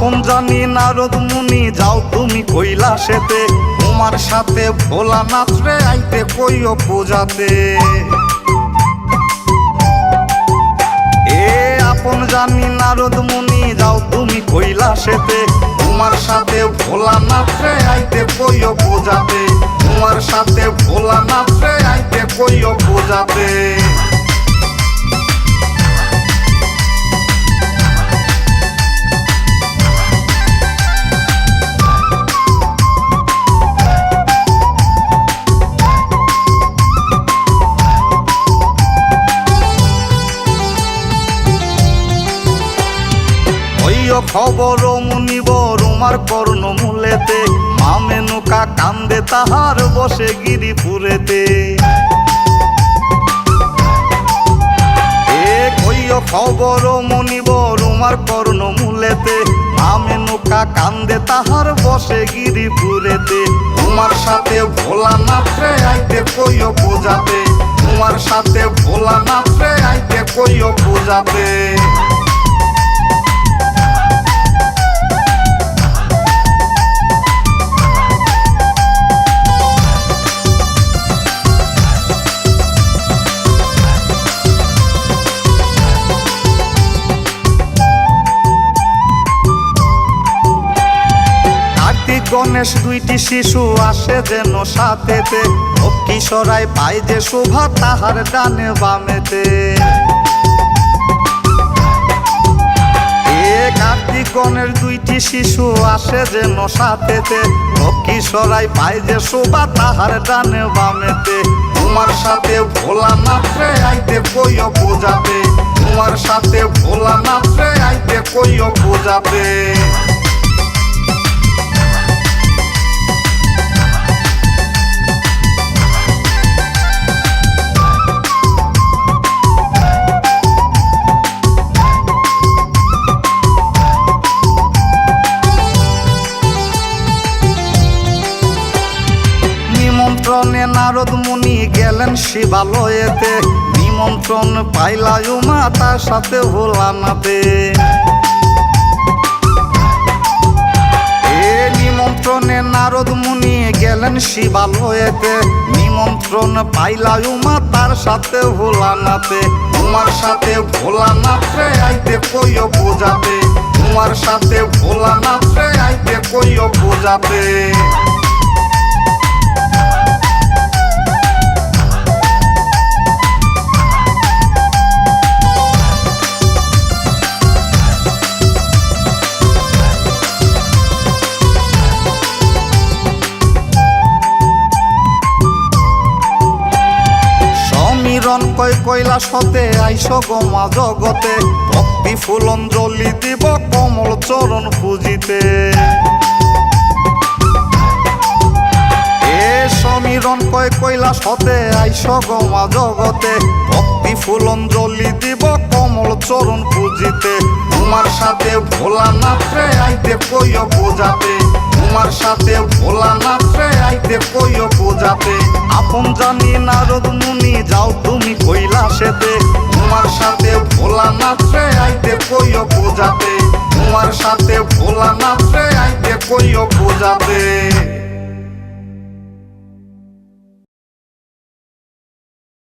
আপন জানি নারদ মুনি যাও তুমি কৈলাসেতে, তোমার সাথে ভোলানাথ রে আইতে কইও পূজাতে। আপন জানি নারদ মুনি যাও তুমি কৈলাসেতে, তোমার সাথে ভোলানাথ রে আইতে কইও পূজাতে, তোমার সাথে ভোলানাথ রে আইতে কইও পূজাতে। খবর মুনিবর উমার কর্ণ মূলেতে, মা মেনকা কান্দে তাহার বসে গিরিপুরেতে। খবর মুনিবর উমার কর্ণ মূলেতে, মা মেনকা কান্দে তাহার বসে গিরিপুরেতে। তোমার সাথে ভোলানাথ রে আইতে কইও পূজাতে, তোমার সাথে ভোলানাথ রে আইতে কইও পূজাতে। গণেশ দুইটি শিশু আসে যেন সাথেতে, কিশোরায় পায় যে শোভা তাহার ডানে বামেতে। কার্তিক গণেশ দুইটি শিশু আসে যেন সাথেতে, কিশোরায় পায় যে শোভা তাহার ডানে বামেতে। তোমার সাথে ভোলানাথ রে আইতে কইও পূজাতে, তোমার সাথে ভোলানাথ রে আইতে কইও পূজাতে। নিমন্ত্রণে নারদ মুনি গেলেন শিবালয়েতে, নিমন্ত্রণ পাইলা উমা তার সাথে ভোলানাথে। নিমন্ত্রণে নারদ মুনি গেলেন শিবালয়েতে, নিমন্ত্রণ পাইলা উমা তার সাথে ভোলানাথে। তোমার সাথে ভোলানাথ রে আইতে কইও পূজাতে, তোমার সাথে ভোলানাথ রে আইতে কইও পূজাতে। কৈলাসতে আইস গোমা জগতে, ভক্তি ফুলঞ্জলি দিব কমল চরণ পূজিতে। সমীরণ কৈলাসতে আইস গোমা জগতে, ভক্তি ফুলঞ্জলি দিব কমল চরণ পূজিতে। তোমার সাথে ভোলানাথ রে আইতে কইও পূজাতে, তোমার সাথে ভোলানাথ রে আইতে কইও পূজাতে। আপন জানি নারদ মুনি যাও তুমি কৈলাসেতে, তোমার সাথে ভোলানাথ রে আইতে কইও পূজাতে, তোমার সাথে ভোলানাথ রে আইতে কইও পূজাতে।